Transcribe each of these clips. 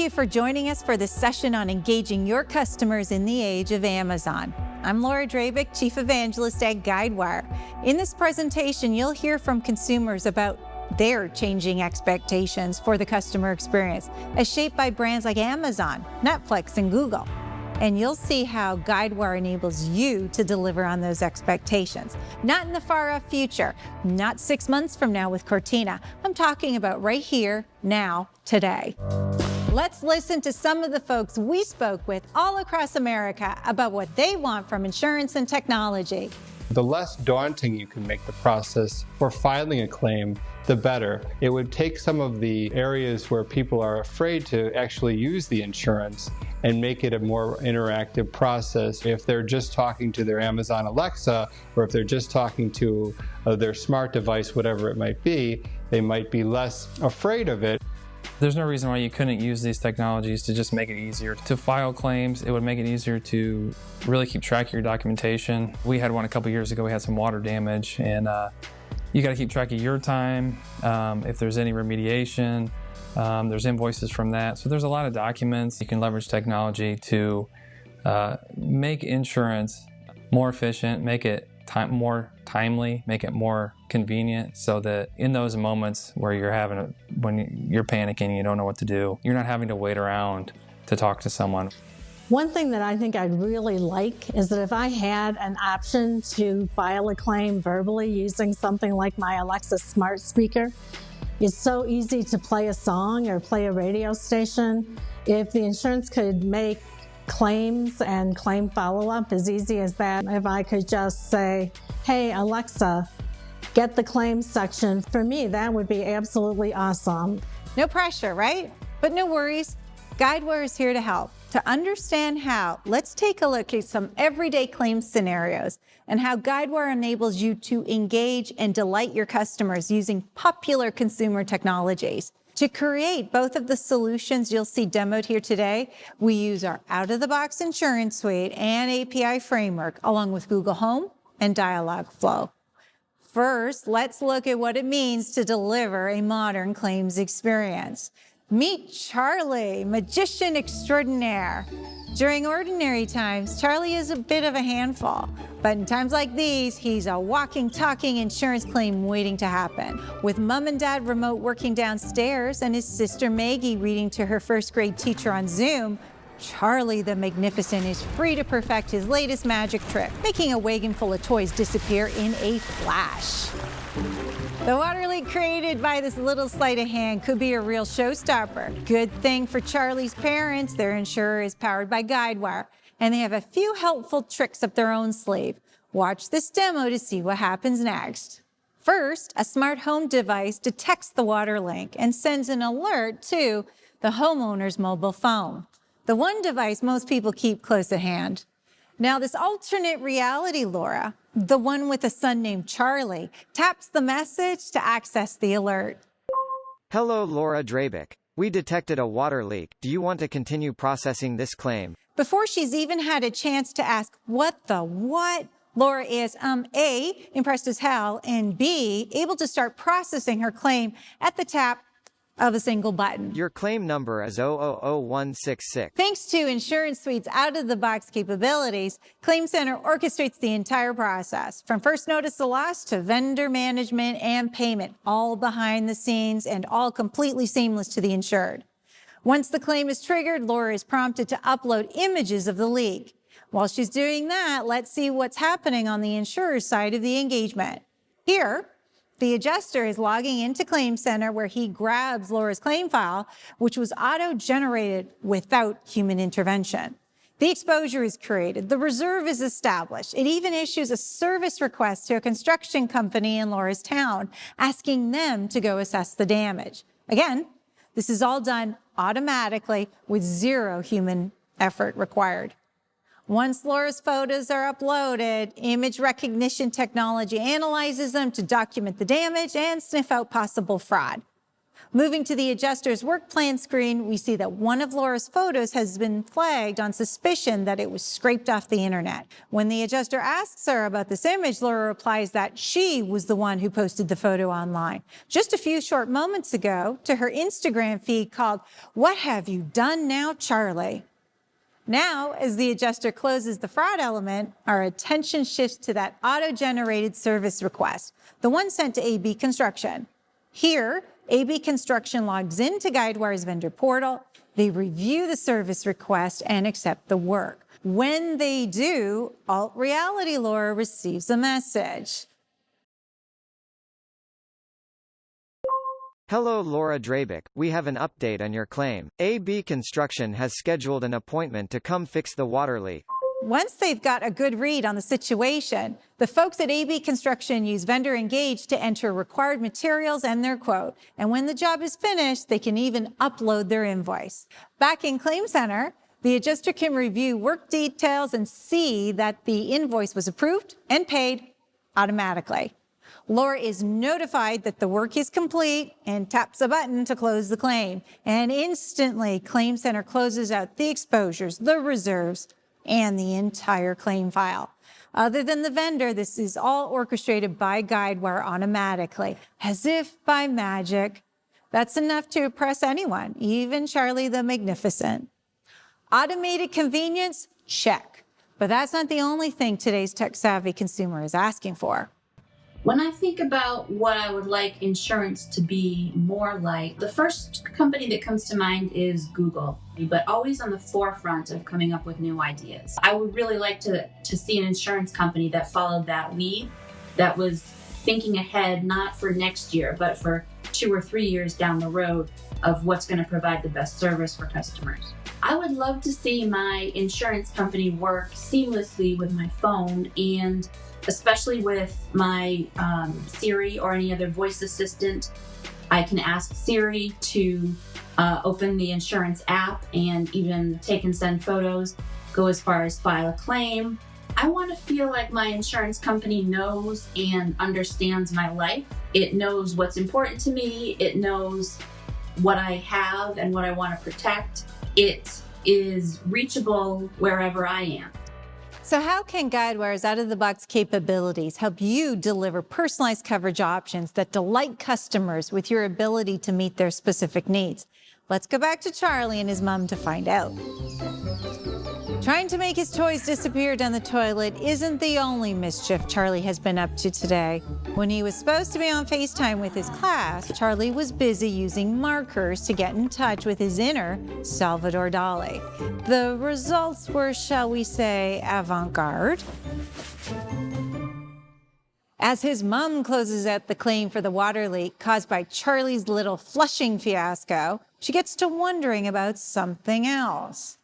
you for joining us for this session on engaging your customers in the age of Amazon. I'm Laura Drabick, Chief Evangelist at Guidewire. In this presentation, you'll hear from consumers about their changing expectations for the customer experience, as shaped by brands like Amazon, Netflix, and Google. And you'll see how Guidewire enables you to deliver on those expectations. Not in the far-off future, not 6 months from now with Cortina. I'm talking about right here, now, today. Let's listen to some of the folks we spoke with all across America about what they want from insurance and technology. The less daunting you can make the process for filing a claim, the better. It would take some of the areas where people are afraid to actually use the insurance and make it a more interactive process. If they're just talking to their Amazon Alexa, or if they're just talking to their smart device, whatever it might be, they might be less afraid of it. There's no reason why you couldn't use these technologies to just make it easier to file claims. It would make it easier to really keep track of your documentation. We had one a couple years ago. We had some water damage, and you got to keep track of your time. If there's any remediation, there's invoices from that. So there's a lot of documents. You can leverage technology to make insurance more efficient, make it more timely, make it more convenient, so that in those moments where when you're panicking, you don't know what to do, you're not having to wait around to talk to someone. One thing that I think I'd really like is that if I had an option to file a claim verbally using something like my Alexa smart speaker. It's so easy to play a song or play a radio station. If the insurance could make claims and claim follow-up as easy as that, if I could just say, hey, Alexa, get the claims section, for me, that would be absolutely awesome. No pressure, right? But no worries. Guidewire is here to help. To understand how, let's take a look at some everyday claims scenarios and how Guidewire enables you to engage and delight your customers using popular consumer technologies. To create both of the solutions you'll see demoed here today, we use our out-of-the-box insurance suite and API framework, along with Google Home and Dialogflow. First, let's look at what it means to deliver a modern claims experience. Meet Charlie, magician extraordinaire. During ordinary times, Charlie is a bit of a handful, but in times like these, he's a walking, talking insurance claim waiting to happen. With mom and dad remote working downstairs and his sister Maggie reading to her first grade teacher on Zoom, Charlie the Magnificent is free to perfect his latest magic trick, making a wagon full of toys disappear in a flash. The water leak created by this little sleight of hand could be a real showstopper. Good thing for Charlie's parents, their insurer is powered by Guidewire, and they have a few helpful tricks up their own sleeve. Watch this demo to see what happens next. First, a smart home device detects the water leak and sends an alert to the homeowner's mobile phone, the one device most people keep close at hand. Now, this alternate reality, Laura, the one with a son named Charlie, taps the message to access the alert. Hello, Laura Drabick. We detected a water leak. Do you want to continue processing this claim? Before she's even had a chance to ask what, Laura is A, impressed as hell, and B, able to start processing her claim at the tap of a single button. Your claim number is 000166. Thanks to Insurance Suite's out-of-the-box capabilities, Claim Center orchestrates the entire process, from first notice of loss to vendor management and payment, all behind the scenes and all completely seamless to the insured. Once the claim is triggered, Laura is prompted to upload images of the leak. While she's doing that, let's see what's happening on the insurer's side of the engagement. Here, the adjuster is logging into Claim Center, where he grabs Laura's claim file, which was auto-generated without human intervention. The exposure is created, the reserve is established. It even issues a service request to a construction company in Laura's town, asking them to go assess the damage. Again, this is all done automatically with zero human effort required. Once Laura's photos are uploaded, image recognition technology analyzes them to document the damage and sniff out possible fraud. Moving to the adjuster's work plan screen, we see that one of Laura's photos has been flagged on suspicion that it was scraped off the internet. When the adjuster asks her about this image, Laura replies that she was the one who posted the photo online just a few short moments ago to her Instagram feed called, "What have you done now, Charlie?" Now, as the adjuster closes the fraud element, our attention shifts to that auto-generated service request, the one sent to AB Construction. Here, AB Construction logs into Guidewire's vendor portal, they review the service request and accept the work. When they do, Alt Reality Laura receives a message. Hello Laura Drabick, we have an update on your claim. AB Construction has scheduled an appointment to come fix the water leak. Once they've got a good read on the situation, the folks at AB Construction use Vendor Engage to enter required materials and their quote. And when the job is finished, they can even upload their invoice. Back in Claim Center, the adjuster can review work details and see that the invoice was approved and paid automatically. Laura is notified that the work is complete and taps a button to close the claim. And instantly, Claim Center closes out the exposures, the reserves, and the entire claim file. Other than the vendor, this is all orchestrated by Guidewire automatically, as if by magic. That's enough to impress anyone, even Charlie the Magnificent. Automated convenience? Check. But that's not the only thing today's tech-savvy consumer is asking for. When I think about what I would like insurance to be more like, the first company that comes to mind is Google, but always on the forefront of coming up with new ideas. I would really like to see an insurance company that followed that lead, that was thinking ahead, not for next year, but for 2 or 3 years down the road of what's going to provide the best service for customers. I would love to see my insurance company work seamlessly with my phone, and especially with my Siri or any other voice assistant. I can ask Siri to open the insurance app and even take and send photos, go as far as file a claim. I want to feel like my insurance company knows and understands my life. It knows what's important to me. It knows what I have and what I want to protect. It is reachable wherever I am. So how can Guidewire's out-of-the-box capabilities help you deliver personalized coverage options that delight customers with your ability to meet their specific needs? Let's go back to Charlie and his mom to find out. Trying to make his toys disappear down the toilet isn't the only mischief Charlie has been up to today. When he was supposed to be on FaceTime with his class, Charlie was busy using markers to get in touch with his inner Salvador Dali. The results were, shall we say, avant-garde. As his mom closes out the claim for the water leak caused by Charlie's little flushing fiasco, she gets to wondering about something else.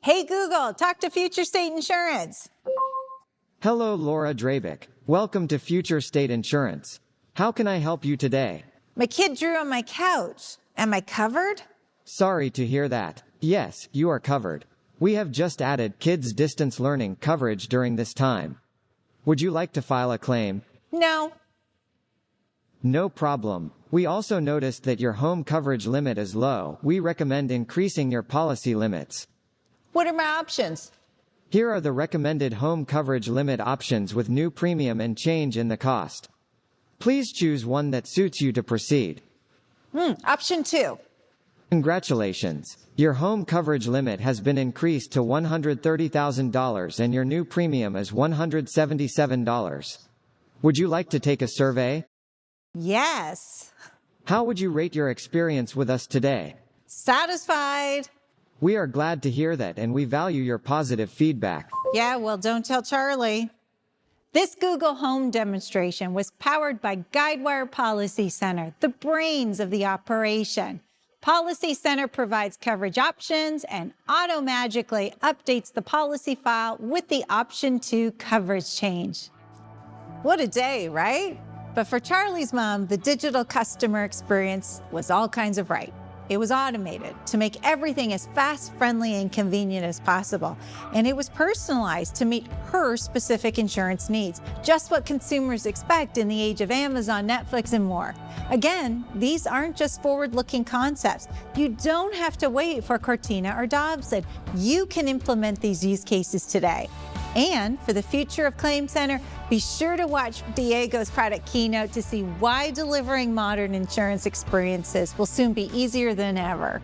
Hey Google, talk to Future State Insurance. Hello Laura Drabick, welcome to Future State Insurance. How can I help you today? My kid drew on my couch. Am I covered? Sorry to hear that. Yes, you are covered. We have just added kids' distance learning coverage during this time. Would you like to file a claim? No. No problem. We also noticed that your home coverage limit is low. We recommend increasing your policy limits. What are my options? Here are the recommended home coverage limit options with new premium and change in the cost. Please choose one that suits you to proceed. Option 2. Congratulations. Your home coverage limit has been increased to $130,000 and your new premium is $177. Would you like to take a survey? Yes. How would you rate your experience with us today? Satisfied. We are glad to hear that and we value your positive feedback. Yeah, well, don't tell Charlie. This Google Home demonstration was powered by Guidewire Policy Center, the brains of the operation. Policy Center provides coverage options and auto-magically updates the policy file with the option to coverage change. What a day, right? But for Charlie's mom, the digital customer experience was all kinds of right. it was automated to make everything as fast, friendly, and convenient as possible. And it was personalized to meet her specific insurance needs, just what consumers expect in the age of Amazon, Netflix, and more. Again, these aren't just forward-looking concepts. You don't have to wait for Cortina or Dobson. You can implement these use cases today. And for the future of ClaimCenter, be sure to watch Diego's product keynote to see why delivering modern insurance experiences will soon be easier than ever.